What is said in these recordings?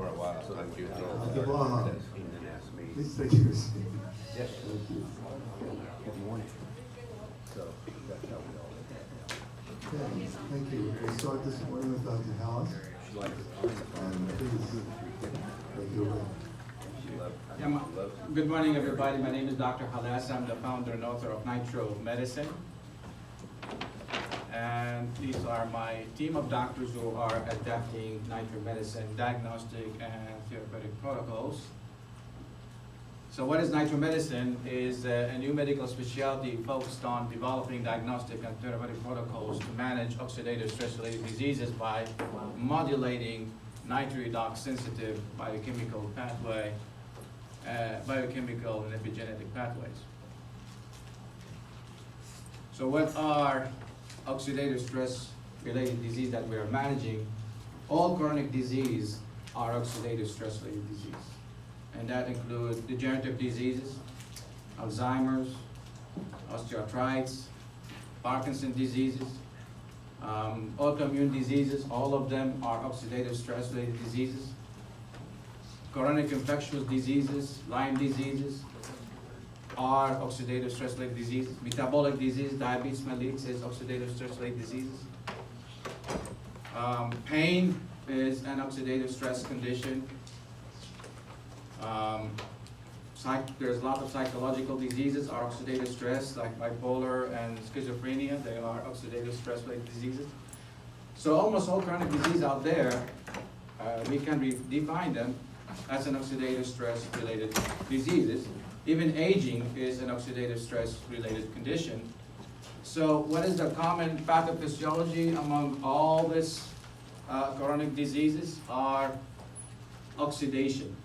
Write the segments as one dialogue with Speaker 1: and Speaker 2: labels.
Speaker 1: for a while, so that you
Speaker 2: Okay, well,
Speaker 1: and then ask me.
Speaker 2: please take your seat.
Speaker 1: Yes.
Speaker 2: Thank you.
Speaker 1: Good morning. So, that's how we all.
Speaker 2: Okay, thank you. We'll start this morning with Dr. Hallis.
Speaker 1: She likes it.
Speaker 2: And please, take your way.
Speaker 1: She loves,
Speaker 3: Yeah,
Speaker 1: she loves it.
Speaker 3: good morning, everybody. My name is Dr. Halas. I'm the founder and author of Nitro Medicine. And these are my team of doctors who are adapting Nitro Medicine diagnostic and therapeutic protocols. So what is Nitro Medicine? Is a new medical specialty focused on developing diagnostic and therapeutic protocols to manage oxidative stress-related diseases by modulating nitroredox sensitive biochemical pathway, biochemical and epigenetic pathways. So what are oxidative stress-related disease that we are managing? All chronic disease are oxidative stress-related disease. And that includes degenerative diseases, Alzheimer's, osteoarthritis, Parkinson's diseases, autoimmune diseases. All of them are oxidative stress-related diseases. Chronic infectious diseases, Lyme diseases, are oxidative stress-related diseases. Metabolic disease, diabetes mellitus is oxidative stress-related diseases. Pain is an oxidative stress condition. There's a lot of psychological diseases are oxidative stress, like bipolar and schizophrenia. They are oxidative stress-related diseases. So almost all chronic disease out there, we can define them as an oxidative stress-related diseases. Even aging is an oxidative stress-related condition. So what is the common pathophysiology among all these chronic diseases are oxidation.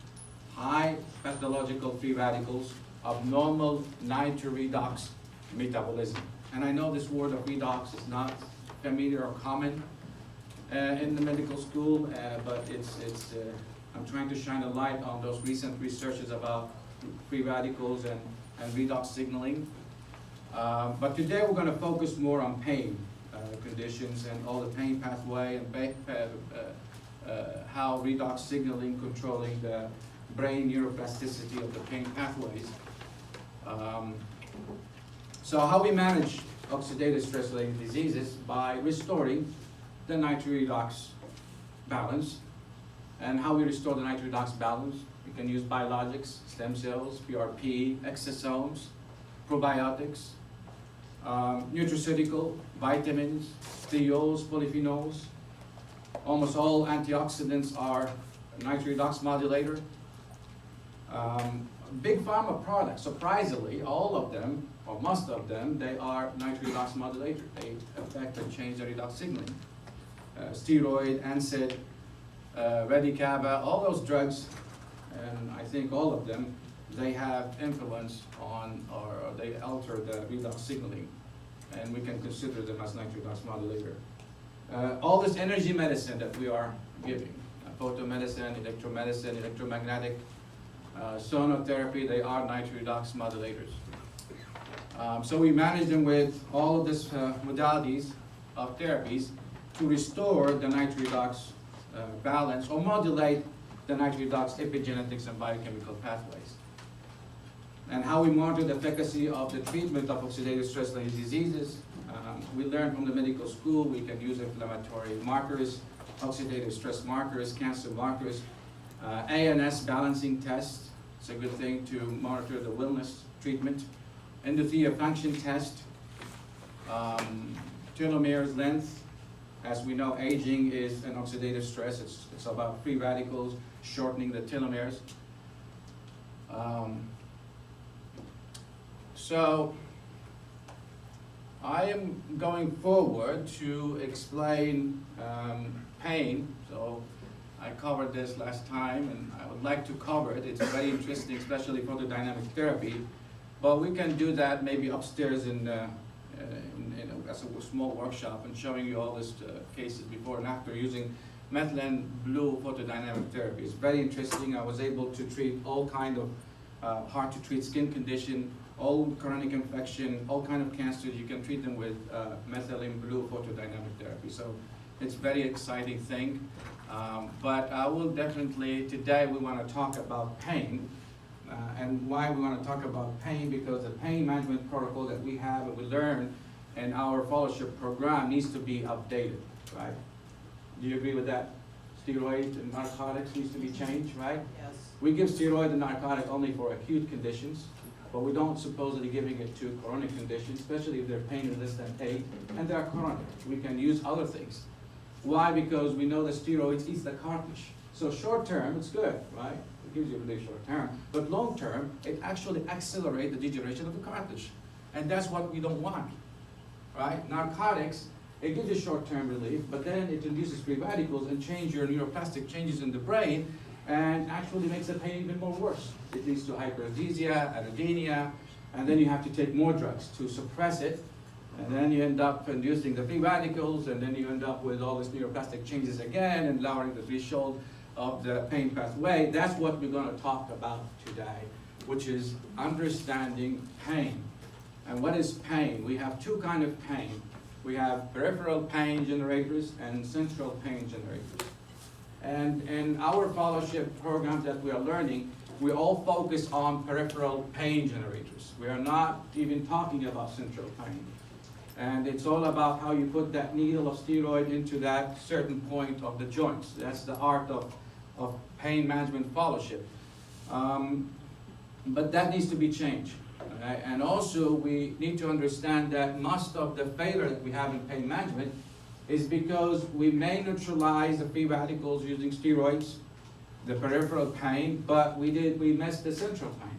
Speaker 3: High pathological free radicals, abnormal nitroredox metabolism. And I know this word of redox is not familiar or common in the medical school, but I'm trying to shine a light on those recent researches about free radicals and redox signaling. But today we're going to focus more on pain conditions and all the pain pathway and how redox signaling controlling the brain neuroplasticity of the pain pathways. So how we manage oxidative stress-related diseases by restoring the nitroredox balance. And how we restore the nitroredox balance, we can use biologics, stem cells, PRP, exosomes, probiotics, nutraceutical, vitamins, thiols, polyphenols. Almost all antioxidants are nitroredox modulator. Big pharma products, surprisingly, all of them, or most of them, they are nitroredox modulator. They affect and change the redox signaling. Steroid, NSAID, Radicava, all those drugs, and I think all of them, they have influence on, or they alter the redox signaling, and we can consider them as nitroredox modulator. All this energy medicine that we are giving, photomedicine, electromedicine, electromagnetic, sonotherapy, they are nitroredox modulators. So we manage them with all of these modalities of therapies to restore the nitroredox balance or modulate the nitroredox epigenetics and biochemical pathways. And how we monitor the efficacy of the treatment of oxidative stress-related diseases. We learned from the medical school we can use inflammatory markers, oxidative stress markers, cancer markers, ANS balancing test. It's a good thing to monitor the wellness treatment. Endothelial function test, telomeres length. As we know, aging is an oxidative stress. It's about free radicals, shortening the telomeres. So I am going forward to explain pain. So I covered this last time, and I would like to cover it. It's very interesting, especially for the dynamic therapy. But we can do that maybe upstairs as a small workshop and showing you all these cases before and after using methylene blue photodynamic therapy. It's very interesting. I was able to treat all kind of hard to treat skin condition, all chronic infection, all kind of cancers. You can treat them with methylene blue photodynamic therapy. So it's very exciting thing. But I will definitely, today we want to talk about pain. And why we want to talk about pain, because the pain management protocol that we have and we learn in our fellowship program needs to be updated, right? Do you agree with that? Steroids and narcotics needs to be changed, right?
Speaker 4: Yes.
Speaker 3: We give steroid and narcotic only for acute conditions, but we don't supposedly giving it to chronic conditions, especially if their pain is less than 8, and they are chronic. We can use other things. Why? Because we know that steroids eats the cartilage. So short term, it's good, right? It gives you relief short term. But long term, it actually accelerates the degeneration of the cartilage. And that's what we don't want, right? Narcotics, it gives you short-term relief, but then it induces free radicals and change your neuroplastic changes in the brain, and actually makes the pain even more worse. It leads to hyperalgesia, anhedonia, and then you have to take more drugs to suppress it, and then you end up inducing the free radicals, and then you end up with all these neuroplastic changes again, and lowering the threshold of the pain pathway. That's what we're going to talk about today, which is understanding pain. And what is pain? We have two kinds of pain. We have peripheral pain generators and central pain generators. And in our fellowship programs that we are learning, we all focus on peripheral pain generators. We are not even talking about central pain. And it's all about how you put that needle of steroid into that certain point of the joints. That's the art of pain management fellowship. But that needs to be changed. Right? And also we need to understand that most of the failure that we have in pain management is because we may neutralize the free radicals using steroids, the peripheral pain, but we missed the central pain.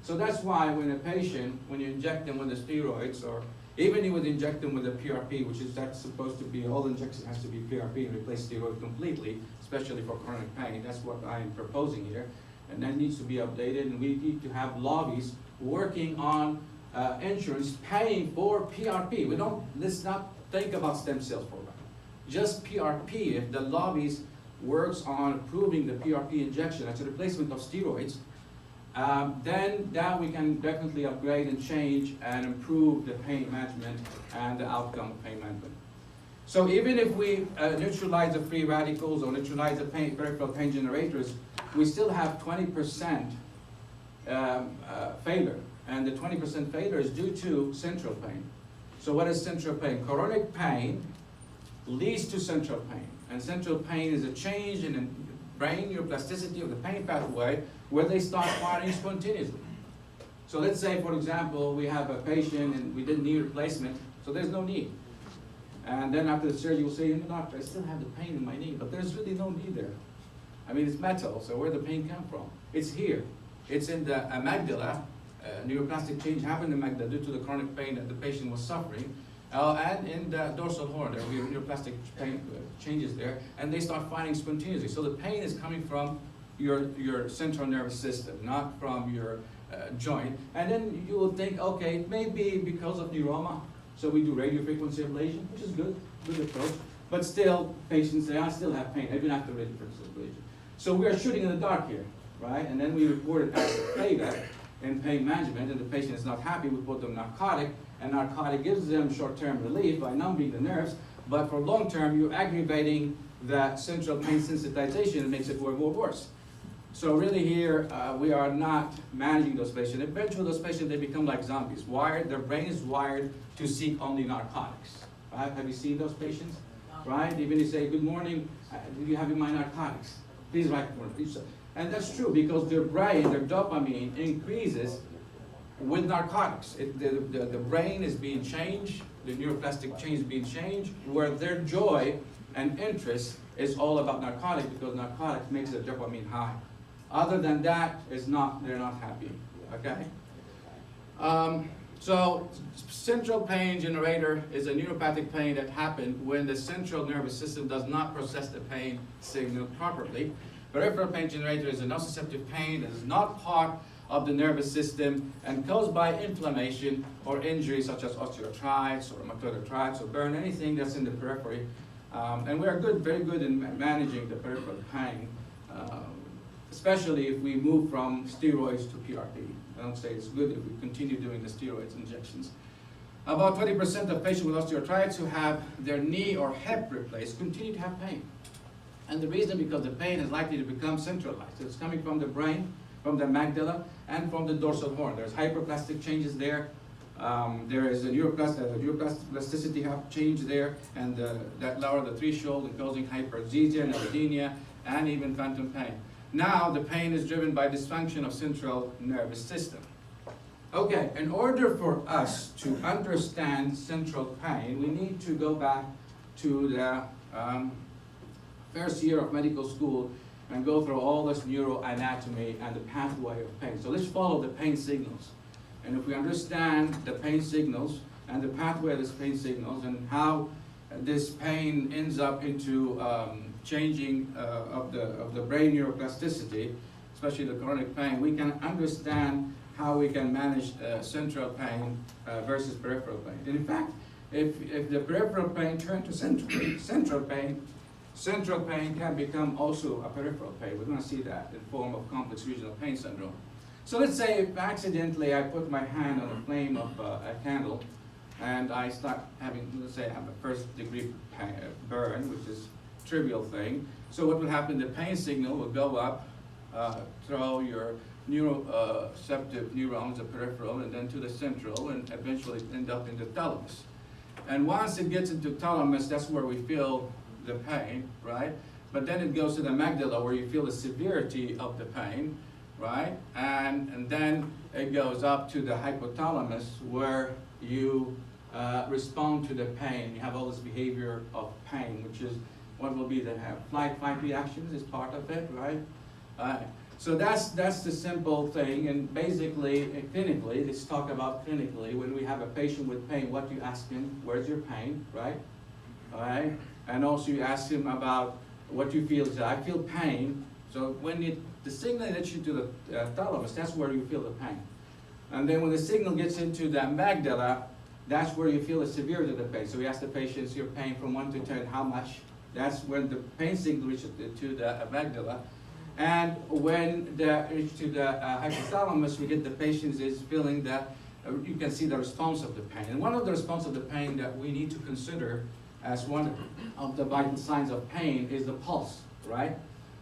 Speaker 3: So that's why when a patient, when you inject them with the steroids, or even you would inject them with a PRP, which is that's supposed to be, all injection has to be PRP and replace steroid completely, especially for chronic pain. That's what I am proposing here. And that needs to be updated, and we need to have lobbies working on insurance paying for PRP. Let's not think about stem cells program. Just PRP, if the lobbies works on approving the PRP injection as a replacement of steroids, then that we can definitely upgrade and change and improve the pain management and the outcome of pain management. So even if we neutralize the free radicals or neutralize the peripheral pain generators, we still have 20% failure. And the 20% failure is due to central pain. So what is central pain? Chronic pain leads to central pain. And central pain is a change in the brain neuroplasticity of the pain pathway where they start firing spontaneously. So let's say, for example, we have a patient and we did knee replacement, so there's no knee. And then after the surgery, we'll say, you know, doctor, I still have the pain in my knee, but there's really no knee there. I mean, it's metal, so where the pain come from? It's here. It's in the amygdala. Neuroplastic change happened in the amygdala due to the chronic pain that the patient was suffering. And in the dorsal horn, there were neuroplastic pain changes there, and they start firing spontaneously. So the pain is coming from your central nervous system, not from your joint. And then you will think, okay, it may be because of neuroma. So we do radiofrequency ablation, which is good approach. But still, patients say, I still have pain, even after radiofrequency ablation. So we are shooting in the dark here, right? And then we report it as failure in pain management, and the patient is not happy. We put them narcotic, and narcotic gives them short-term relief by numbing the nerves, but for long-term, you're aggravating that central pain sensitization and makes it more worse. So really here, we are not managing those patients. Eventually, those patients, they become like zombies. Their brain is wired to seek only narcotics. Right? Have you seen those patients? Right? Even you say, good morning, do you have in my narcotics? Please write for me. And that's true because their brain, their dopamine increases with narcotics. The brain is being changed, the neuroplastic change is being changed, where their joy and interest is all about narcotic because narcotic makes their dopamine high. Other than that, they're not happy, okay? So central pain generator is a neuropathic pain that happens when the central nervous system does not process the pain signal properly. Peripheral pain generator is a nociceptive pain that is not part of the nervous system and caused by inflammation or injury such as osteoarthritis or rheumatoid arthritis or burn, anything that's in the periphery. And we are very good in managing the peripheral pain, especially if we move from steroids to PRP. I don't say it's good if we continue doing the steroids injections. About 20% of patients with osteoarthritis who have their knee or hip replaced continue to have pain. And the reason, because the pain is likely to become centralized. So it's coming from the brain, from the amygdala, and from the dorsal horn. There's hyperplastic changes there. There is a neuroplasticity change there, and that lower the threshold and causing hyperexia, neuropenia, and even phantom pain. Now the pain is driven by dysfunction of central nervous system. Okay, in order for us to understand central pain, we need to go back to the first year of medical school and go through all this neuroanatomy and the pathway of pain. So let's follow the pain signals. And if we understand the pain signals and the pathway of these pain signals and how this pain ends up into changing of the brain neuroplasticity, especially the chronic pain, we can understand how we can manage central pain versus peripheral pain. And in fact, if the peripheral pain turns to central pain can become also a peripheral pain. We're going to see that in form of complex regional pain syndrome. So let's say if accidentally I put my hand on the flame of a candle and I start having, let's say I have a first degree burn, which is a trivial thing. So what will happen, the pain signal will go up through your neuroceptive neurons, the peripheral, and then to the central, and eventually end up in the thalamus. And once it gets into thalamus, that's where we feel the pain, right? But then it goes to the amygdala where you feel the severity of the pain, right? And then it goes up to the hypothalamus where you respond to the pain. You have all this behavior of pain, which is what will be the flight reactions is part of it, right? So that's the simple thing. And basically, clinically, let's talk about clinically. When we have a patient with pain, what do you ask him? Where's your pain, right? All right. And also you ask him about what you feel. So I feel pain. So when the signal gets you to the thalamus, that's where you feel the pain. And then when the signal gets into the amygdala, that's where you feel the severity of the pain. So we ask the patients, your pain from 1 to 10, how much? That's when the pain signal reaches to the amygdala. And when they reach to the hypothalamus, we get the patients is feeling that you can see the response of the pain. And one of the response of the pain that we need to consider as one of the vital signs of pain is the pulse, right?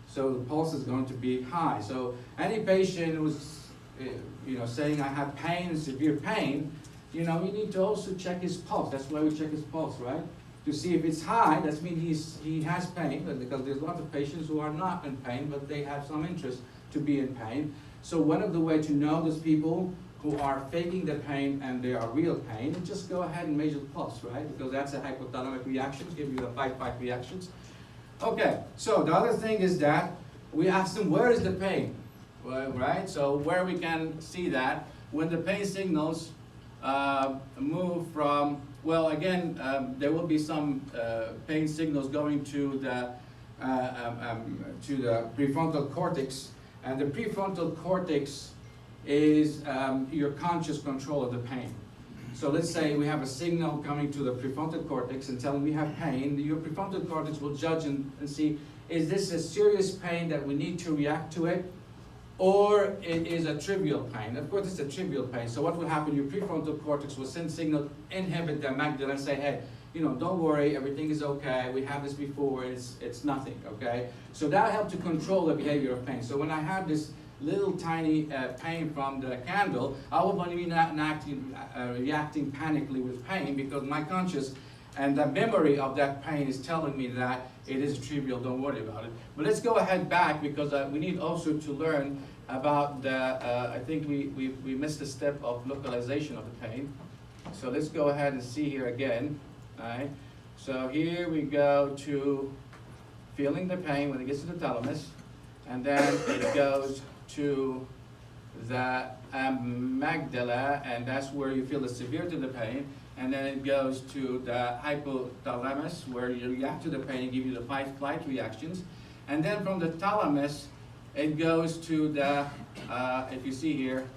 Speaker 3: So the pulse is going to be high. So any patient who's saying I have pain, severe pain, you need to also check his pulse. That's why we check his pulse, right? To see if it's high, that means he has pain, because there's a lot of patients who are not in pain, but they have some interest to be in pain. So one of the ways to know those people who are faking the pain and they are real pain, just go ahead and measure the pulse, right? Because that's a hypothalamic reaction, give you the fight reactions. Okay, so the other thing is that we ask them, where is the pain, right? So where we can see that, when the pain signals move from, well, again, there will be some pain signals going to the prefrontal cortex, and the prefrontal cortex is your conscious control of the pain. So let's say we have a signal coming to the prefrontal cortex and telling we have pain. Your prefrontal cortex will judge and see, is this a serious pain that we need to react to it? Or it is a trivial pain. Of course, it's a trivial pain. So what will happen? Your prefrontal cortex will send signal, inhibit the amygdala, and say, hey, don't worry, everything is okay. We had this before. It's nothing. Okay. So that helps to control the behavior of pain. So when I have this little tiny pain from the candle, I will be reacting panically with pain because my conscious and the memory of that pain is telling me that it is trivial, don't worry about it. But let's go ahead back because we need also to learn about the, I think we missed the step of localization of the pain. So let's go ahead and see here again. All right. So here we go to feeling the pain when it gets to the thalamus, and then it goes to the amygdala, and that's where you feel the severity of the pain. And then it goes to the hypothalamus, where you react to the pain and give you the fight-flight reactions. And then from the thalamus, it goes to the, if you see here,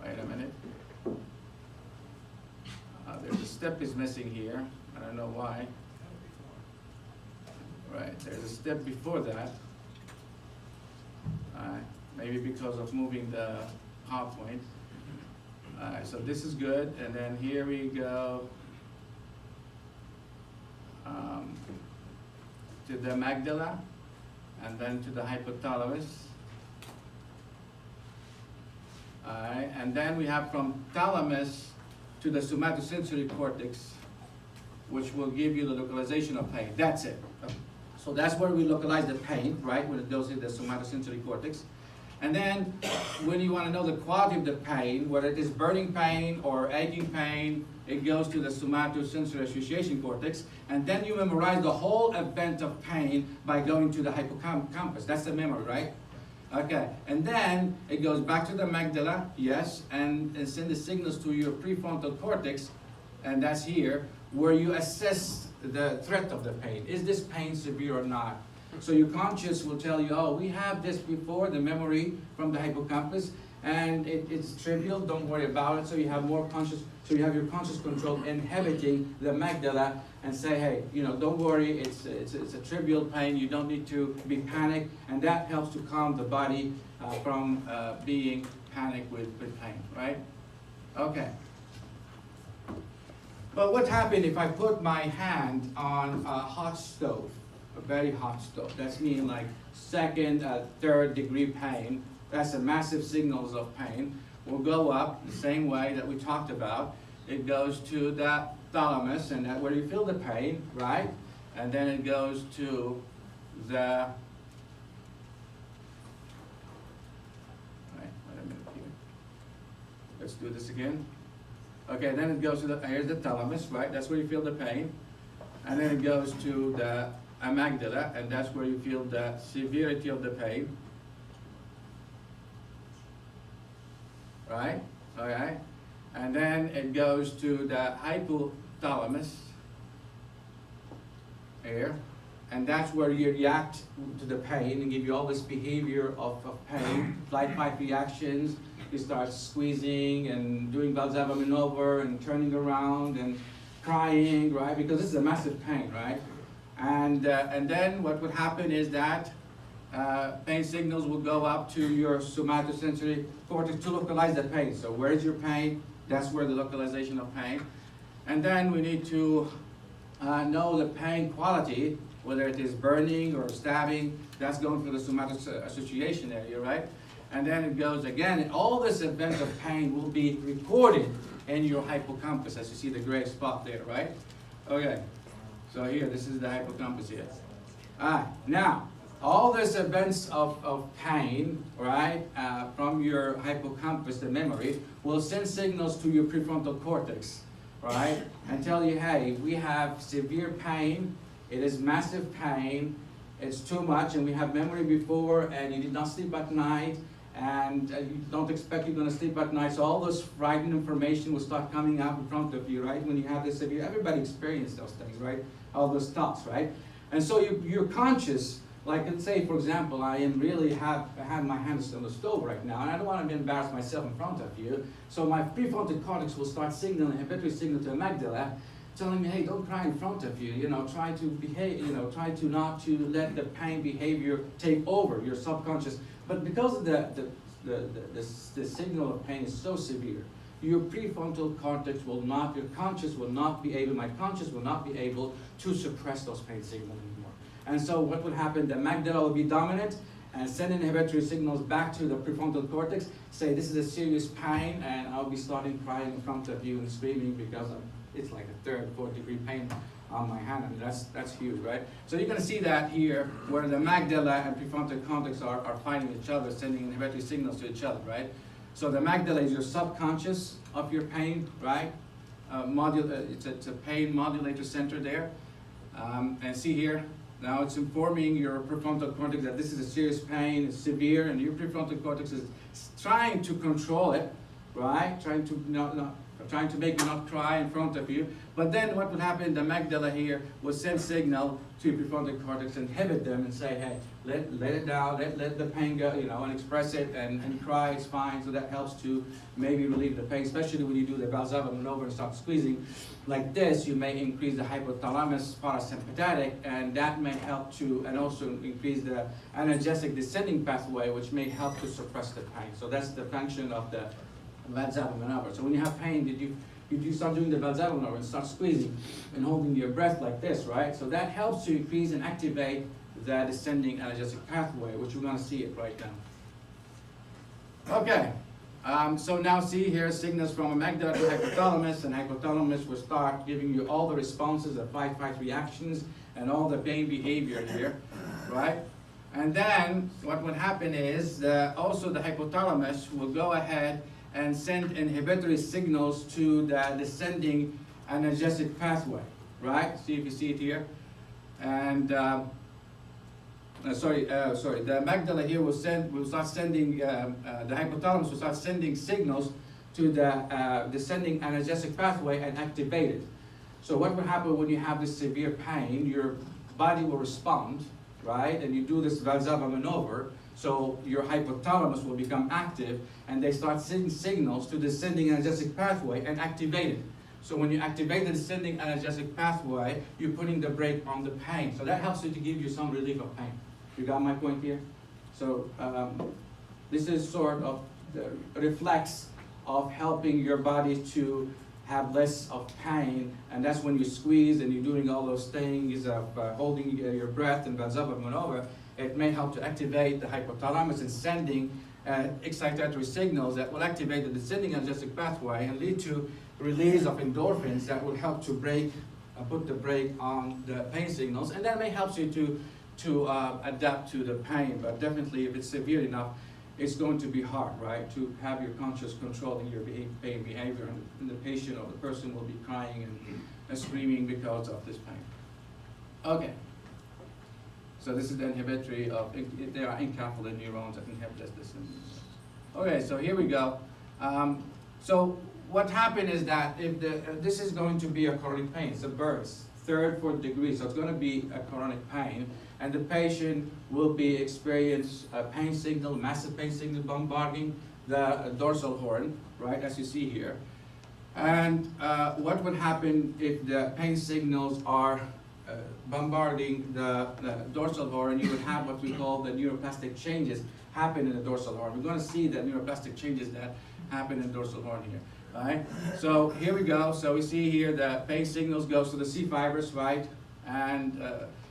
Speaker 3: wait a minute. There's a step is missing here. I don't know why. Right, there's a step before that. Maybe because of moving the PowerPoint. So this is good, and then here we go to the amygdala, and then to the hypothalamus. Alright, and then we have from thalamus to the somatosensory cortex, which will give you the localization of pain. That's it. So that's where we localize the pain, right, when it goes in the somatosensory cortex. And then when you want to know the quality of the pain, whether it is burning pain or aching pain, it goes to the somatosensory association cortex. And then you memorize the whole event of pain by going to the hippocampus. That's the memory, right? Okay, and then it goes back to the amygdala, yes, and send the signals to your prefrontal cortex, and that's here, where you assess the threat of the pain. Is this pain severe or not? So your conscious will tell you, oh, we have this before, the memory from the hippocampus, and it's trivial, don't worry about it. So you have more conscious, so you have your conscious control inhibiting the amygdala and say, hey, don't worry, it's a trivial pain, you don't need to be panicked, and that helps to calm the body from being panicked with pain, right? Okay. But what happens if I put my hand on a hot stove, a very hot stove? That's mean like second, third degree pain. That's a massive signals of pain. Will go up the same way that we talked about. It goes to the thalamus, and that where you feel the pain, right? And then it goes to the, right, wait a minute here. Let's do this again. Okay, then it goes to here's the thalamus, right? That's where you feel the pain. And then it goes to the amygdala, and that's where you feel the severity of the pain. Right? Okay. And then it goes to the hypothalamus here. And that's where you react to the pain and give you all this behavior of pain, flight-fight reactions. You start squeezing and doing Valsalva maneuver and turning around and crying, right? Because this is a massive pain, right? And then what would happen is that pain signals will go up to your somatosensory cortex to localize the pain. So where is your pain? That's where the localization of pain. And then we need to know the pain quality, whether it is burning or stabbing. That's going through the somatosensation area, right? And then it goes again, and all this event of pain will be recorded in your hippocampus, as you see the gray spot there, right? Okay, so here, this is the hippocampus here. Now, all these events of pain, right, from your hippocampus, the memory, will send signals to your prefrontal cortex, right, and tell you, hey, we have severe pain, it is massive pain, it's too much, and we have memory before, and you did not sleep at night, and you don't expect you're going to sleep at night, so all this frightening information will start coming out in front of you, right, when you have this severe, everybody experiences those things, right, all those thoughts, right, and so you're conscious. Like, let's say, for example, I have my hands on the stove right now, and I don't want to embarrass myself in front of you. So my prefrontal cortex will start signaling, inhibitory signal to amygdala, telling me, hey, don't cry in front of you. Try to behave. Try to not to let the pain behavior take over your subconscious. But because of the signal of pain is so severe, your prefrontal cortex will not, your conscious will not be able, my conscious will not be able to suppress those pain signals anymore. And so what would happen, the amygdala will be dominant and send inhibitory signals back to the prefrontal cortex, say this is a serious pain, and I'll be starting crying in front of you and screaming because it's like a third, fourth degree pain on my hand, and that's huge, right? So you're gonna see that here, where the amygdala and prefrontal cortex are fighting each other, sending inhibitory signals to each other, right? So the amygdala is your subconscious of your pain, right? It's a pain modulator center there. And see here, now it's informing your prefrontal cortex that this is a serious pain, it's severe, and your prefrontal cortex is trying to control it, right? Trying to make you not cry in front of you. But then what would happen, the amygdala here will send signal to your prefrontal cortex, inhibit them and say, hey, let it down, let the pain go, and express it and cry, it's fine. So that helps to maybe relieve the pain, especially when you do the Valsalva maneuver and start squeezing. Like this, you may increase the hypothalamus parasympathetic, and that may help to, and also increase the analgesic descending pathway, which may help to suppress the pain. So that's the function of the Valsalva maneuver. So when you have pain, you start doing the Valsalva and start squeezing and holding your breath like this, right? So that helps to increase and activate the descending analgesic pathway, which we're going to see it right now. Okay, so now see here signals from amygdala to hypothalamus, and hypothalamus will start giving you all the responses, the fight reactions, and all the pain behavior here, right? And then what would happen is also the hypothalamus will go ahead and send inhibitory signals to the descending analgesic pathway, right? See if you see it here. And the amygdala here will start sending, the hypothalamus will start sending signals to the descending analgesic pathway and activate it. So what will happen when you have this severe pain, your body will respond, right? And you do this Valsalva maneuver, so your hypothalamus will become active, and they start sending signals to the descending analgesic pathway and activate it. So when you activate the descending analgesic pathway, you're putting the brake on the pain. So that helps you to give you some relief of pain. You got my point here? So this is sort of the reflex of helping your body to have less of pain, and that's when you squeeze and you're doing all those things of holding your breath and Valsalva maneuver. It may help to activate the hypothalamus and sending excitatory signals that will activate the descending analgesic pathway and lead to release of endorphins that will help to put the brake on the pain signals, and that may help you to adapt to the pain. But definitely, if it's severe enough, it's going to be hard, right, to have your conscious controlling your pain behavior, and the patient or the person will be crying and screaming because of this pain. Okay. So this is the inhibitory of, there are encapsulated neurons that inhibit this. Okay, so here we go. So what happened is that if this is going to be a chronic pain, it's a burst, 3rd, 4th degree, so it's going to be a chronic pain, and the patient will experience a pain signal, massive pain signal bombarding the dorsal horn, right, as you see here. And what would happen if the pain signals are bombarding the dorsal horn? You would have what we call the neuroplastic changes happen in the dorsal horn. We're going to see the neuroplastic changes that happen in the dorsal horn here. Right? So here we go. So we see here the pain signals goes to the C fibers, right? And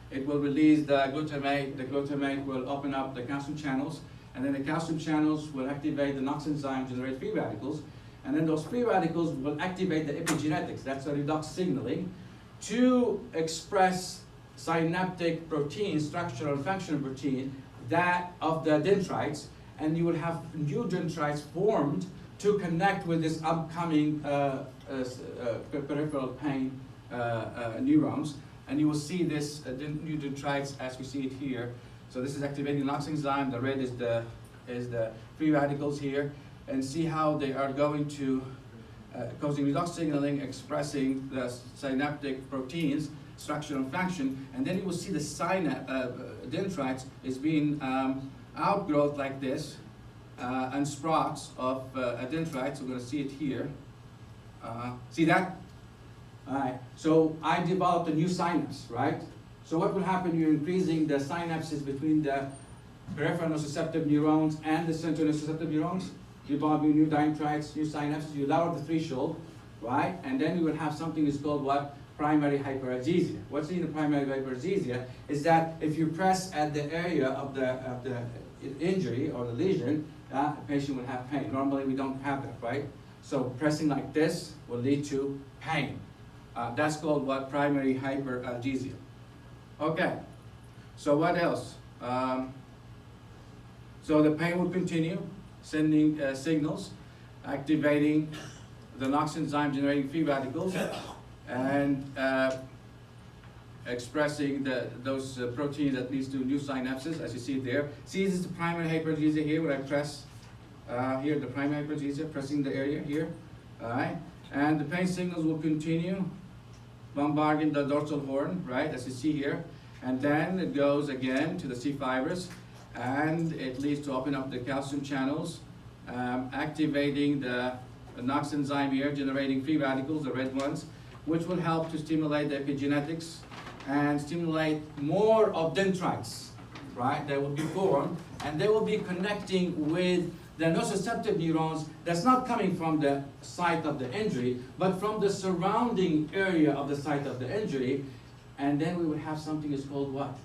Speaker 3: it will release the glutamate. The glutamate will open up the calcium channels, and then the calcium channels will activate the NOx enzyme, generate free radicals, and then those free radicals will activate the epigenetics. That's the redox signaling to express synaptic proteins, structural and functional protein, that of the dendrites, and you will have new dendrites formed to connect with this upcoming peripheral pain neurons. And you will see this new dendrites as we see it here. So this is activating the NOx enzyme. The red is the free radicals here. And see how they are going to causing redox signaling, expressing the synaptic proteins, structure and function. And then you will see the dendrites is being outgrowth like this. And sprouts of dendrites. We're going to see it here. See that? All right. So I developed a new synapse, right? So what will happen? You're increasing the synapses between the peripheral nociceptive neurons and the central nociceptive neurons. Developing new dendrites, new synapses. You lower the threshold, right? And then you will have something that's called what? Primary hyperalgesia. What's in the primary hyperalgesia is that if you press at the area of the injury or the lesion, the patient will have pain. Normally we don't have that, right? So pressing like this will lead to pain. That's called what? Primary hyperalgesia. Okay, so what else? So the pain will continue, sending signals, activating the NOx enzyme, generating free radicals, and expressing those proteins that leads to new synapses, as you see there. See, this is the primary hyperalgesia here, when I press here, the primary hyperalgesia, pressing the area here. All right, and the pain signals will continue bombarding the dorsal horn, right, as you see here. And then it goes again to the C fibers, and it leads to open up the calcium channels, activating the NOx enzyme here, generating free radicals, the red ones, which will help to stimulate the epigenetics and stimulate more of dendrites, right? They will be formed, and they will be connecting with the nociceptive neurons that's not coming from the site of the injury, but from the surrounding area of the site of the injury. And then we will have something is called what?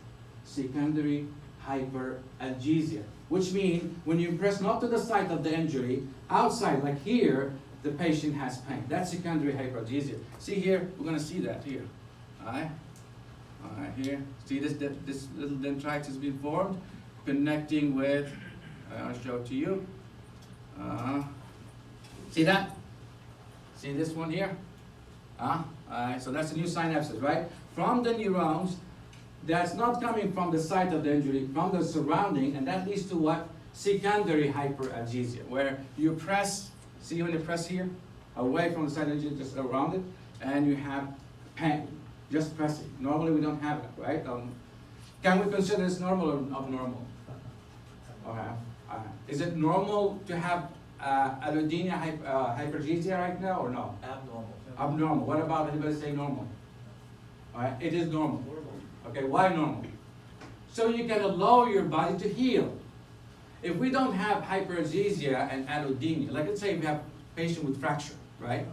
Speaker 3: secondary hyperalgesia, which means when you press not to the site of the injury, outside, like here, the patient has pain. That's secondary hyperalgesia. See here, we're gonna see that here. All right here. See this little dendrites has been formed, connecting with. I'll show it to you. See that? See this one here? So that's the new synapses, right? From the neurons, that's not coming from the site of the injury, from the surrounding, and that leads to what? Secondary hyperalgesia, where you press, see when you press here? Away from the site of the injury, just around it, and you have pain. Just pressing. Normally we don't have that, right? Can we consider this normal or abnormal? Okay. Is it normal to have allodynia hyperalgesia right now or no?
Speaker 4: Abnormal.
Speaker 3: Abnormal. What about anybody say normal? All right, it is normal. Okay, why normal? So you can allow your body to heal. If we don't have hyperalgesia and allodynia, like let's say we have a patient with fracture, right?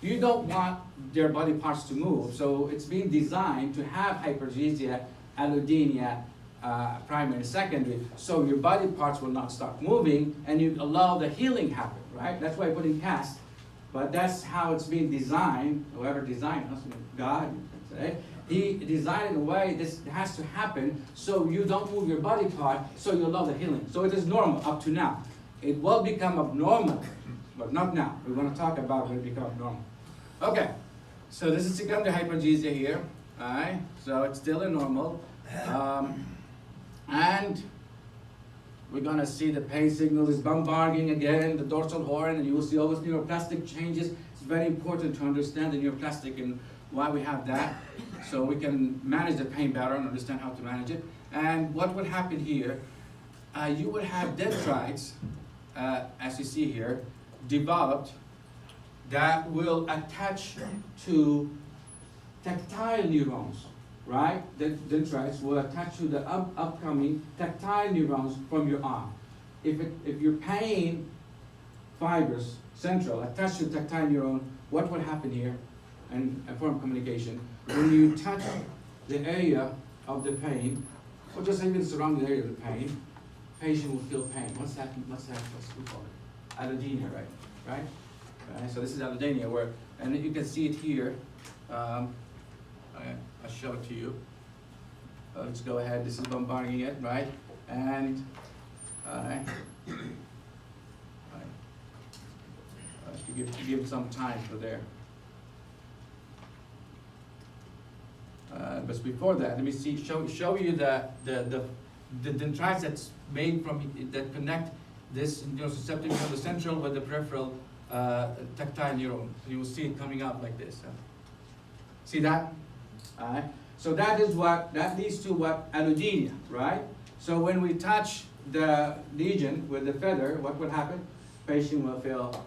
Speaker 3: You don't want their body parts to move, so it's being designed to have hyperalgesia, allodynia, primary, secondary, so your body parts will not start moving, and you allow the healing happen, right? That's why I put in cast. But that's how it's being designed. Whoever designed us, God, you can say, He designed it in a way this has to happen so you don't move your body part, so you allow the healing. So it is normal up to now. It will become abnormal, but not now. We want to talk about when it becomes normal. Okay, so this is secondary hyperalgesia here. All right, so it's still a normal. And we're going to see the pain signal is bombarding again the dorsal horn, and you will see all those neuroplastic changes. It's very important to understand the neuroplastic and why we have that, so we can manage the pain better and understand how to manage it. And what would happen here, you would have dendrites, as you see here, developed that will attach to tactile neurons, right? The dendrites will attach to the upcoming tactile neurons from your arm. If your pain fibers, central, attached to the tactile neuron, what will happen here? And form communication. When you touch the area of the pain, or just even surrounding the area of the pain, patient will feel pain. What's we call it? Allodynia, right? So this is allodynia, and you can see it here. I'll show it to you. Let's go ahead. This is bombarding it, right? And to give some time for there. But before that, let me show you the dendrites that's made from that connect this nociceptive neuron, the central with the peripheral tactile neuron. You will see it coming out like this. See that? So that leads to what? Allodynia, right? So when we touch the lesion with the feather, what will happen? Patient will feel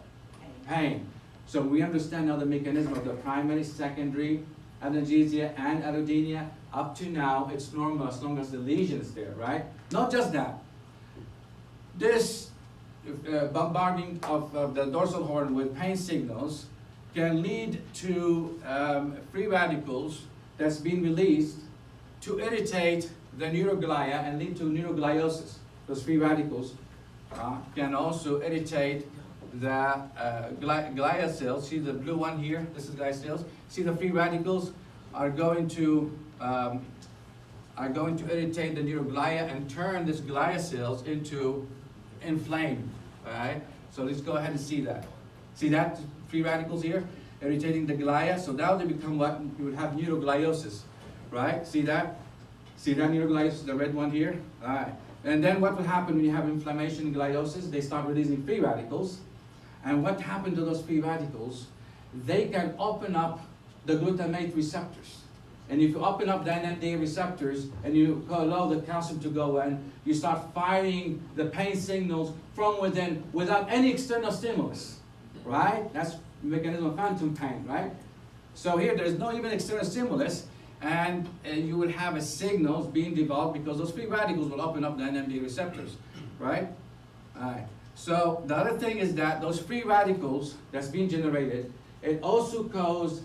Speaker 3: pain. So we understand now the mechanism of the primary, secondary analgesia and allodynia. Up to now, it's normal as long as the lesion is there, right? Not just that. This bombarding of the dorsal horn with pain signals can lead to free radicals that's being released to irritate the neuroglia and lead to neurogliosis. Those free radicals can also irritate the glia cells. See the blue one here? This is glia cells. See the free radicals are going to irritate the neuroglia and turn these glia cells into inflamed. All right. So let's go ahead and see that. See that free radicals here irritating the glia. So now they become what you would have neurogliosis, right? See that? See that neurogliosis, the red one here. All right. And then what will happen when you have inflammation and gliosis? They start releasing free radicals. And what happened to those free radicals? They can open up the glutamate receptors. And if you open up the NMDA receptors and you allow the calcium to go in, you start firing the pain signals from within without any external stimulus, right? That's the mechanism of phantom pain, right? So here there's no even external stimulus, and you will have a signals being developed because those free radicals will open up the NMDA receptors, right? All right. So the other thing is that those free radicals that's being generated, it also causes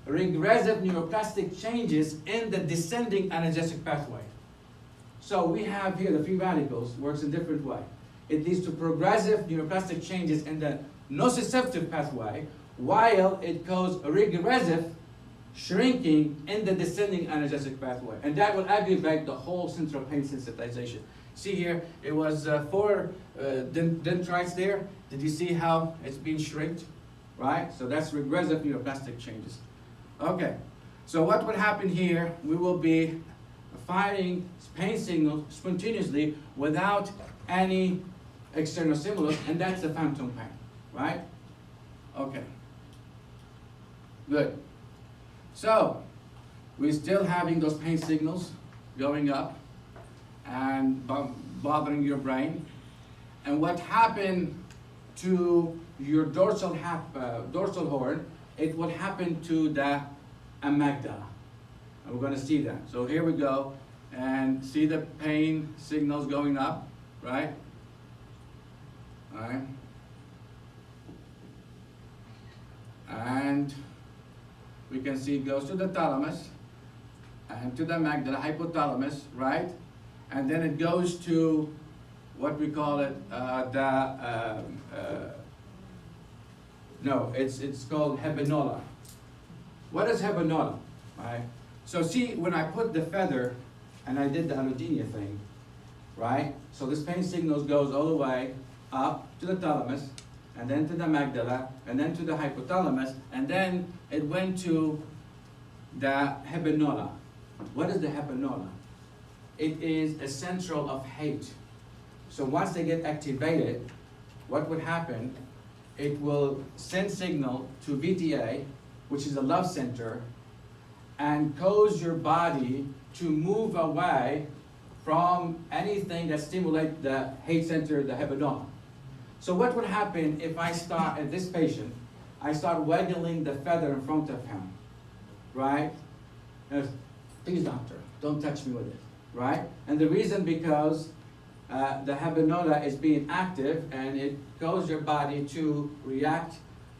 Speaker 3: regressive neuroplastic changes in the descending analgesic pathway. So we have here the free radicals works in a different way. It leads to progressive neuroplastic changes in the nociceptive pathway, while it causes regressive shrinking in the descending analgesic pathway. And that will aggravate the whole central pain sensitization. See here, it was 4 dendrites there. Did you see how it's being shrinked? Right? So that's regressive neuroplastic changes. Okay, so what would happen here, we will be firing pain signals spontaneously without any external stimulus, and that's the phantom pain, right? Okay, good. So, we're still having those pain signals going up and bothering your brain. And what happened to your dorsal horn, it will happen to the amygdala. And we're going to see that. So here we go, and see the pain signals going up, right? All right. And we can see it goes to the thalamus and to the amygdala, hypothalamus, right? And then it goes to what we call it, it's called habenula. What is habenula, right? So see, when I put the feather and I did the allodynia thing, right? So this pain signals goes all the way up to the thalamus, and then to the amygdala, and then to the hypothalamus, and then it went to the habenula. What is the habenula? It is a central of hate. So once they get activated, what would happen? It will send signal to VTA, which is a love center, and cause your body to move away from anything that stimulates the hate center, the habenula. So what would happen if I start, at this patient, I start waggling the feather in front of him, right? Please, doctor, don't touch me with it, right? And the reason because the habenula is being active, and it causes your body to react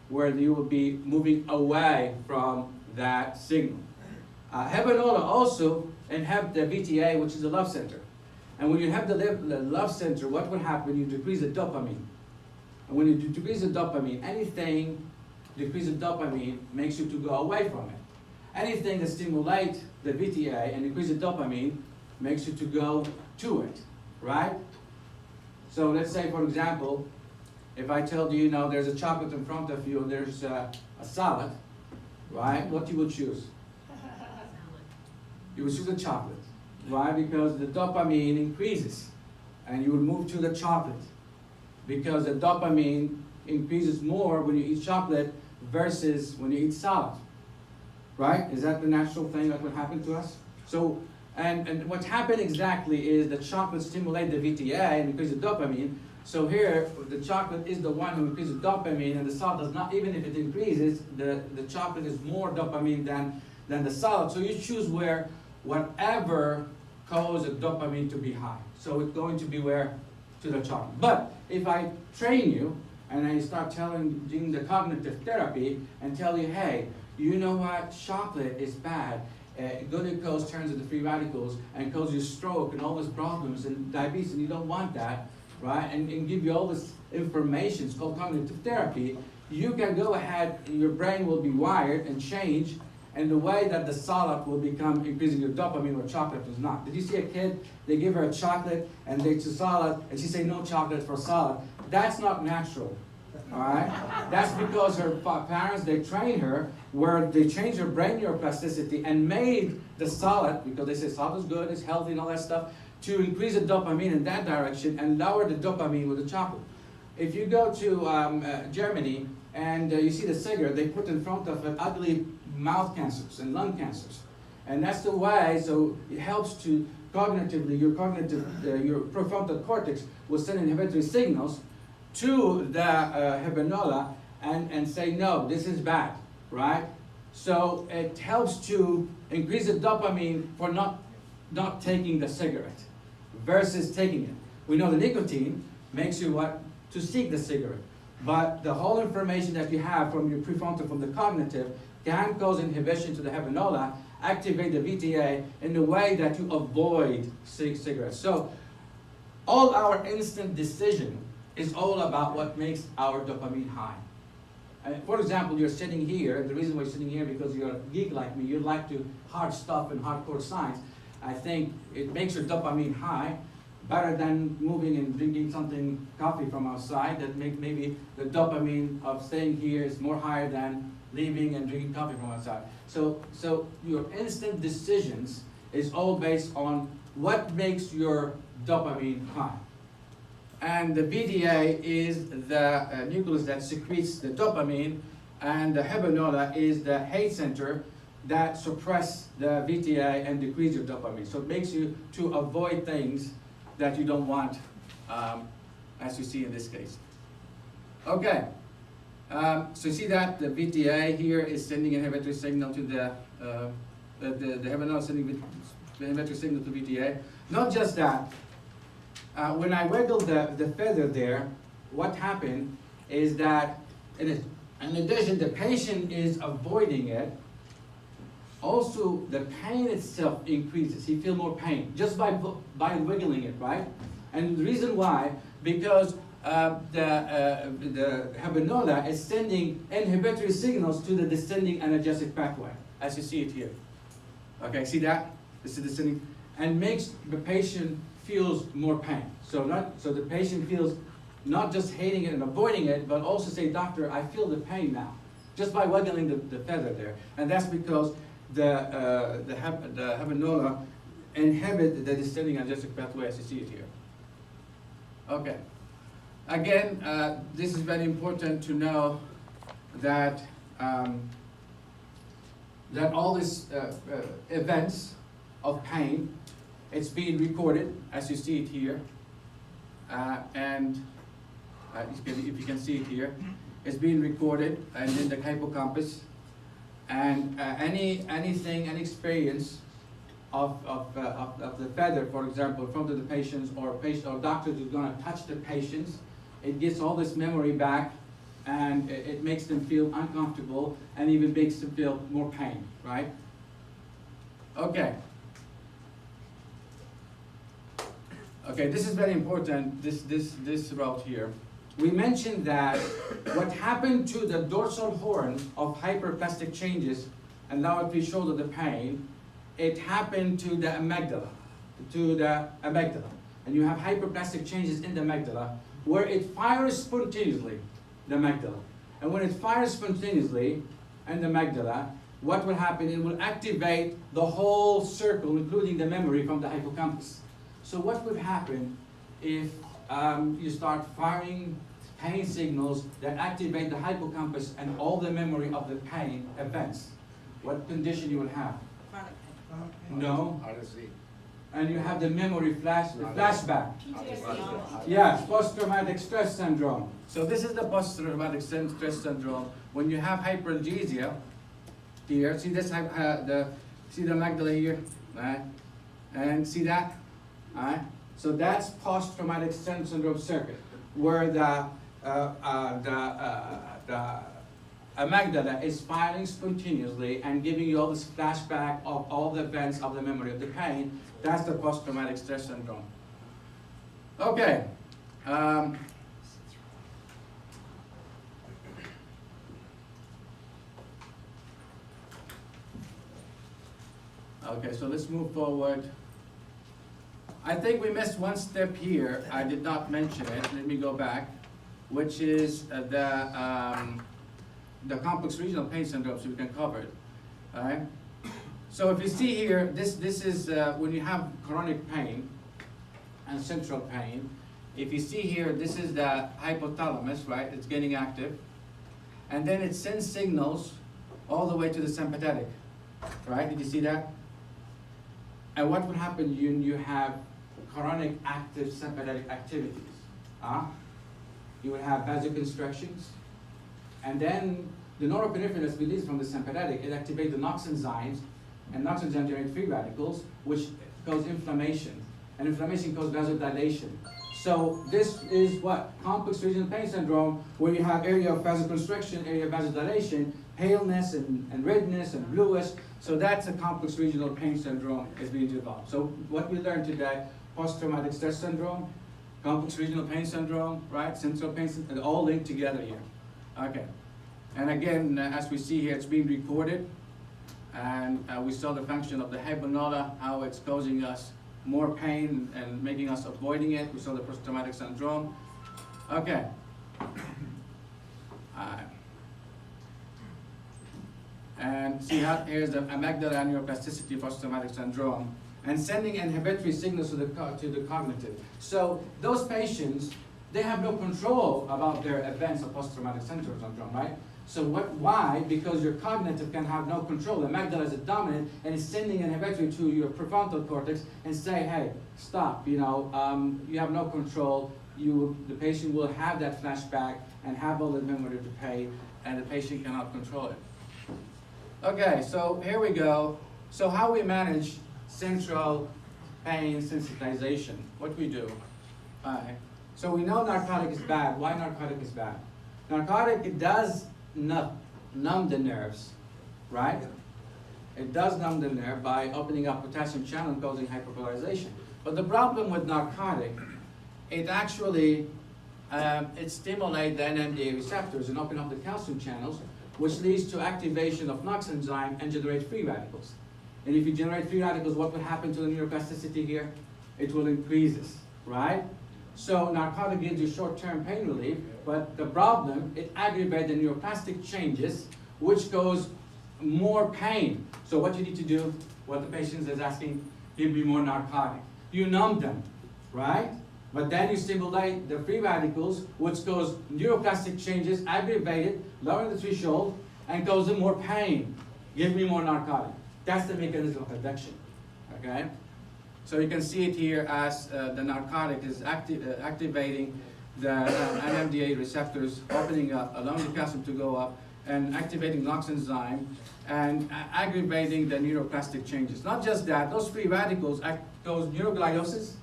Speaker 3: where you will be moving away from that signal. Habenula also inhibit the VTA, which is the love center. And when you have the love center, what would happen? You decrease the dopamine. And when you decrease the dopamine, anything decrease the dopamine makes you to go away from it. Anything that stimulates the VTA and increase the dopamine makes you to go to it, right? So let's say, for example, if I told you, there's a chocolate in front of you and there's a salad, right? What you would choose? You would choose the chocolate. Why? Because the dopamine increases, and you would move to the chocolate, because the dopamine increases more when you eat chocolate versus when you eat salad. Right? Is that the natural thing that would happen to us? So, and what happened exactly is the chocolate stimulates the VTA and increases the dopamine. So here, the chocolate is the one who increases dopamine, and the salt does not. Even if it increases, the chocolate is more dopamine than the salad. So you choose whatever causes dopamine to be high. So it's going to be where? To the chocolate. But if I train you and I start doing the cognitive therapy and tell you, hey, you know what? Chocolate is bad. Glucose turns into free radicals and causes you stroke and all these problems and diabetes, and you don't want that, right? And give you all this information. It's called cognitive therapy. You can go ahead, your brain will be wired and change, and the way that the salad will become increasing your dopamine where chocolate is not. Did you see a kid, they give her a chocolate and they to salad, and she say no chocolate for salad? That's not natural, all right? That's because her parents, they train her where they change her brain neuroplasticity and made the salad, because they say salad is good, it's healthy and all that stuff, to increase the dopamine in that direction and lower the dopamine with the chocolate. If you go to Germany and you see the cigarette, they put in front of it ugly mouth cancers and lung cancers. And that's the way, so it helps to cognitively, your prefrontal cortex will send inhibitory signals to the habenula and say, no, this is bad, right? So it helps to increase the dopamine for not taking the cigarette versus taking it. We know the nicotine makes you to seek the cigarette. But the whole information that you have from your prefrontal, from the cognitive, can cause inhibition to the habenula, activate the VTA in a way that you avoid cigarettes. So all our instant decision is all about what makes our dopamine high. For example, you're sitting here, and the reason why you're sitting here because you're a geek like me, you like to hard stuff and hardcore science. I think it makes your dopamine high, better than moving and drinking something, coffee from outside, that maybe the dopamine of staying here is more higher than leaving and drinking coffee from outside. So your instant decisions is all based on what makes your dopamine high. And the VDA is the nucleus that secretes the dopamine, and the habenula is the hate center that suppress the VTA and decrease your dopamine. So it makes you to avoid things that you don't want, as you see in this case. Okay, so you see that the VTA here is sending an inhibitory signal to the habenula sending the inhibitory signal to VTA. Not just that. When I wiggle the feather there, what happened is that, in addition, the patient is avoiding it. Also, the pain itself increases. He feels more pain just by wiggling it, right? And the reason why, because the habenula is sending inhibitory signals to the descending analgesic pathway, as you see it here. Okay, see that? This is descending, and makes the patient feels more pain. So the patient feels not just hating it and avoiding it, but also say, doctor, I feel the pain now, just by wiggling the feather there. And that's because the habenula inhibit the descending analgesic pathway, as you see it here. Okay. Again, this is very important to know that that all these events of pain, it's being recorded, as you see it here, and if you can see it here, it's being recorded and in the hippocampus, and any experience of the feather, for example, from the patients or doctors who's going to touch the patients, it gets all this memory back, and it makes them feel uncomfortable and even makes them feel more pain, right? Okay. Okay, this is very important, this route here. We mentioned that what happened to the dorsal horn of hyperplastic changes, and now if we show the pain, it happened to the amygdala, And you have hyperplastic changes in the amygdala, where it fires spontaneously, the amygdala. And when it fires spontaneously in the amygdala, what will happen? It will activate the whole circle, including the memory from the hippocampus. So what would happen if you start firing pain signals that activate the hippocampus and all the memory of the pain events? What condition you will have?
Speaker 4: Chronic pain.
Speaker 3: No.
Speaker 1: RSV.
Speaker 3: And you have the memory flashback.
Speaker 4: PTSD.
Speaker 3: Yes, post-traumatic stress syndrome. So this is the post-traumatic stress syndrome. When you have hyperalgesia here, see this, see the amygdala here, right? And see that? Alright, so that's post-traumatic stress syndrome circuit, where the amygdala is firing spontaneously and giving you all this flashback of all the events of the memory of the pain. That's the post-traumatic stress syndrome. Okay. Okay, so let's move forward. I think we missed one step here. I did not mention it. Let me go back, which is the complex regional pain syndrome, so we can cover it. All right. So if you see here, this is when you have chronic pain and central pain. If you see here, this is the hypothalamus, right? It's getting active, and then it sends signals all the way to the sympathetic, right? Did you see that? And what would happen when you have chronic active sympathetic activities? You would have vasoconstrictions, and then the norepinephrine is released from the sympathetic. It activates the NOx enzymes, and NOx enzymes generate free radicals, which cause inflammation, and inflammation causes vasodilation. So this is what? Complex regional pain syndrome, where you have area of vasoconstriction, area of vasodilation, paleness and redness and bluish. So that's a complex regional pain syndrome is being developed. So what we learned today, post-traumatic stress syndrome, complex regional pain syndrome, right? Central pain syndrome, all linked together here. Okay. And again, as we see here, it's being recorded. And we saw the function of the habenula, how it's causing us more pain and making us avoiding it. We saw the post-traumatic syndrome. Okay. And see how here's the amygdala neuroplasticity post-traumatic syndrome, and sending inhibitory signals to the cognitive. So those patients, they have no control about their events of post-traumatic syndrome, right? So why? Because your cognitive can have no control. The amygdala is dominant and is sending inhibitory to your prefrontal cortex and say, hey, stop, you have no control. The patient will have that flashback and have all the memory to pay, and the patient cannot control it. Okay, so here we go. So how we manage central pain sensitization, what we do. So we know narcotic is bad. Why narcotic is bad? Narcotic, it does numb the nerves, right? It does numb the nerve by opening up potassium channel and causing hyperpolarization. But the problem with narcotic, it actually, it stimulates the NMDA receptors and open up the calcium channels, which leads to activation of NOx enzyme and generate free radicals. And if you generate free radicals, what will happen to the neuroplasticity here? It will increase this, right? So narcotic gives you short-term pain relief, but the problem, it aggravates the neuroplastic changes, which cause more pain. So what you need to do, what the patient is asking, give me more narcotic. You numb them, right? But then you stimulate the free radicals, which cause neuroplastic changes, aggravate it, lower the threshold, and cause them more pain. Give me more narcotic. That's the mechanism of addiction, okay? So you can see it here as the narcotic is activating the NMDA receptors, opening up, allowing the calcium to go up, and activating NOx enzyme, and aggravating the neuroplastic changes. Not just that, those free radicals cause neurogliosis,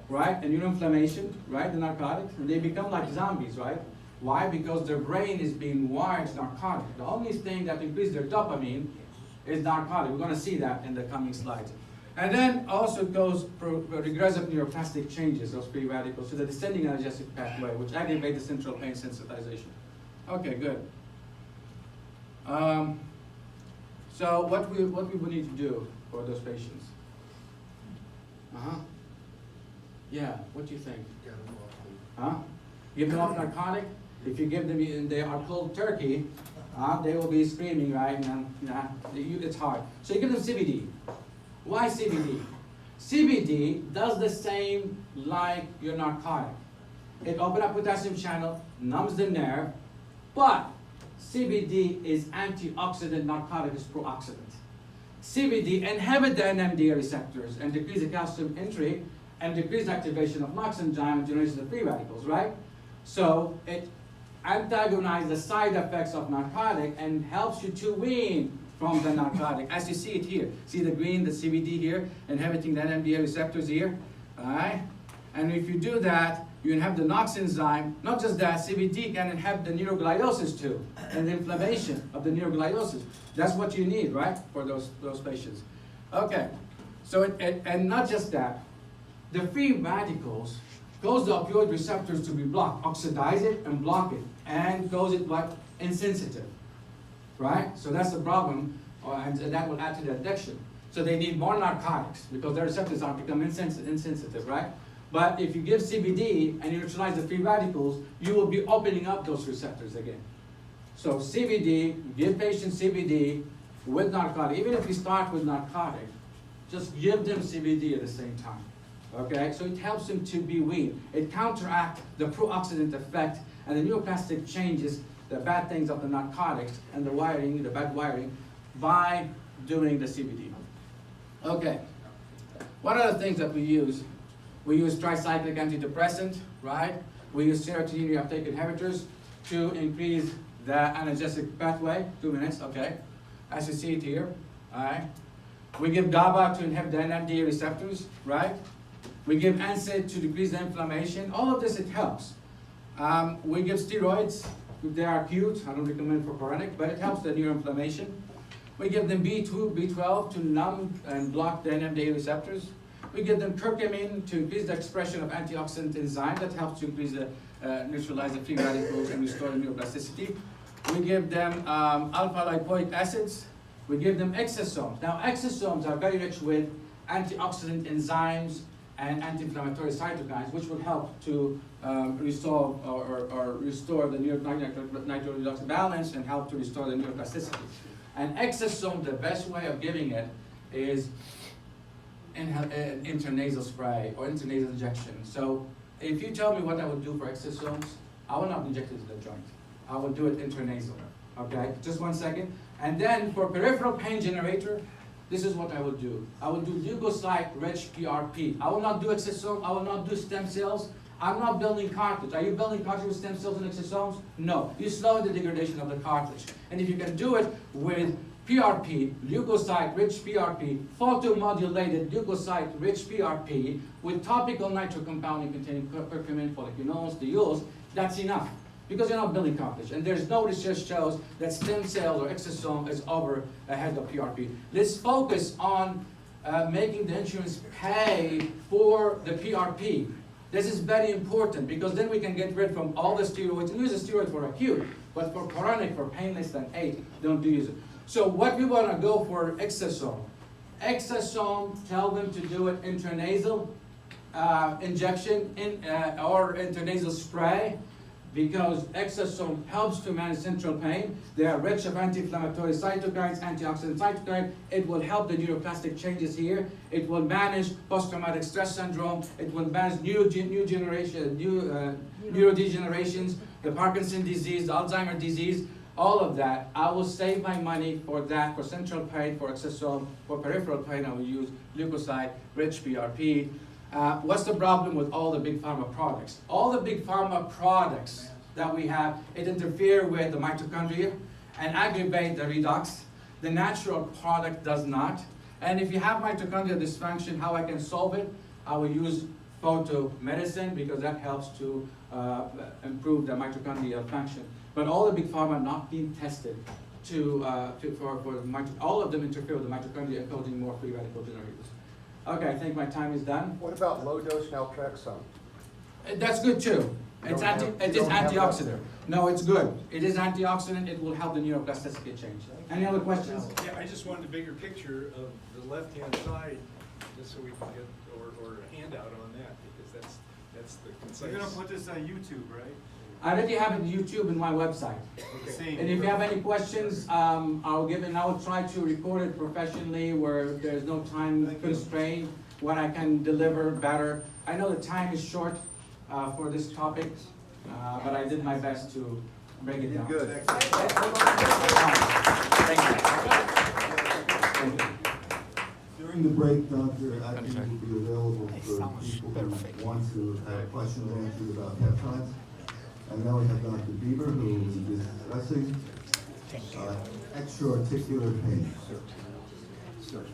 Speaker 3: right, and neuroinflammation, right, the narcotics, and they become like zombies, right? Why? Because their brain is being wired to narcotic. The only thing that increases their dopamine is narcotic. We're going to see that in the coming slides. And then also goes regressive neuroplastic changes, those free radicals, to the descending analgesic pathway, which aggravate the central pain sensitization. Okay, good. So what we would need to do for those patients? Yeah, what do you think? Give them off narcotic. If you give them, and they are cold turkey, they will be screaming, right? And it's hard. So you give them CBD. Why CBD? CBD does the same like your narcotic. It opens up potassium channel, numbs the nerve, but CBD is antioxidant, narcotic is pro-oxidant. CBD inhibits the NMDA receptors and decrease the calcium entry and decrease activation of NOx enzyme and generation of free radicals, right? So it antagonizes the side effects of narcotic and helps you to wean from the narcotic, as you see it here. See the green, the CBD here, inhibiting the NMDA receptors here, all right? And if you do that, you inhibit the NOx enzyme. Not just that, CBD can inhibit the neurogliosis too, and the inflammation of the neurogliosis. That's what you need, right, for those patients. Okay, so and not just that, the free radicals cause the opioid receptors to be blocked, oxidize it and block it, and cause it like insensitive. Right? So that's the problem, and that will add to the addiction. So they need more narcotics because their receptors are becoming insensitive, right? But if you give CBD and you neutralize the free radicals, you will be opening up those receptors again. So CBD, give patients CBD with narcotic. Even if you start with narcotic, just give them CBD at the same time. Okay? So it helps them to be weaned. It counteracts the pro-oxidant effect and the neuroplastic changes, the bad things of the narcotics and the wiring, the bad wiring, by doing the CBD. Okay. What are the things that we use? We use tricyclic antidepressant, right? We use serotonin reuptake inhibitors to increase the analgesic pathway. 2 minutes, okay. As you see it here, all right. We give GABA to inhibit the NMDA receptors, right? We give NSAID to decrease the inflammation. All of this, it helps. We give steroids. They are acute. I don't recommend for chronic, but it helps the neuroinflammation. We give them B2, B12 to numb and block the NMDA receptors. We give them curcumin to increase the expression of antioxidant enzyme that helps to increase the neutralize the free radicals and restore the neuroplasticity. We give them alpha lipoic acids. We give them exosomes. Now, exosomes are very rich with antioxidant enzymes and anti-inflammatory cytokines, which will help to restore or restore the nitroredox balance and help to restore the neuroplasticity. And exosome, the best way of giving it is an intranasal spray or intranasal injection. So if you tell me what I would do for exosomes, I will not inject it to the joint. I will do it intranasal. Okay, just 1 second. And then for peripheral pain generator, this is what I would do. I would do leukocyte-rich PRP. I will not do exosome. I will not do stem cells. I'm not building cartilage. Are you building cartilage with stem cells and exosomes? No. You slow the degradation of the cartilage. And if you can do it with PRP, leukocyte-rich PRP, photomodulated leukocyte-rich PRP with topical nitrocompounding containing curcumin, polyphenols, diols, that's enough. Because you're not building cartilage. And there's no research shows that stem cells or exosome is over ahead of PRP. Let's focus on making the insurance pay for the PRP. This is very important because then we can get rid from all the steroids. And use a steroid for acute, but for chronic, for pain less than 8, don't use it. So what we want to go for exosome. Exosome, tell them to do it intranasal injection or intranasal spray, because exosome helps to manage central pain. They are rich of anti-inflammatory cytokines, antioxidant cytokine. It will help the neuroplastic changes here. It will manage post-traumatic stress syndrome. It will manage neurodegenerations, the Parkinson's disease, the Alzheimer's disease, all of that. I will save my money for that, for central pain, for exosome. For peripheral pain, I will use leukocyte-rich PRP. What's the problem with all the big pharma products? All the big pharma products that we have, it interfere with the mitochondria and aggravate the redox. The natural product does not. And if you have mitochondrial dysfunction, how I can solve it? I will use photomedicine because that helps to improve the mitochondrial function. But all the big pharma not being tested all of them interfere with the mitochondria, causing more free radical generators. Okay, I think my time is done.
Speaker 1: What about low-dose naltrexone?
Speaker 3: That's good too. It is antioxidant. No, it's good. It is antioxidant. It will help the neuroplasticity change. Any other questions?
Speaker 5: Yeah, I just wanted a bigger picture of the left-hand side, just so we can get, or a handout on that, because that's the concise.
Speaker 6: You're gonna put this on YouTube, right?
Speaker 3: I already have it on YouTube and my website.
Speaker 6: Same.
Speaker 3: And if you have any questions, I will try to record it professionally where there's no time constraint, what I can deliver better. I know the time is short for this topic, but I did my best to break it down.
Speaker 1: Good.
Speaker 3: Thank you.
Speaker 2: During the break, Dr. Atkins will be available for people who want to have questions answered about peptides. And now we have Dr. Bieber, who will be discussing extra-articular pain.
Speaker 1: Sir.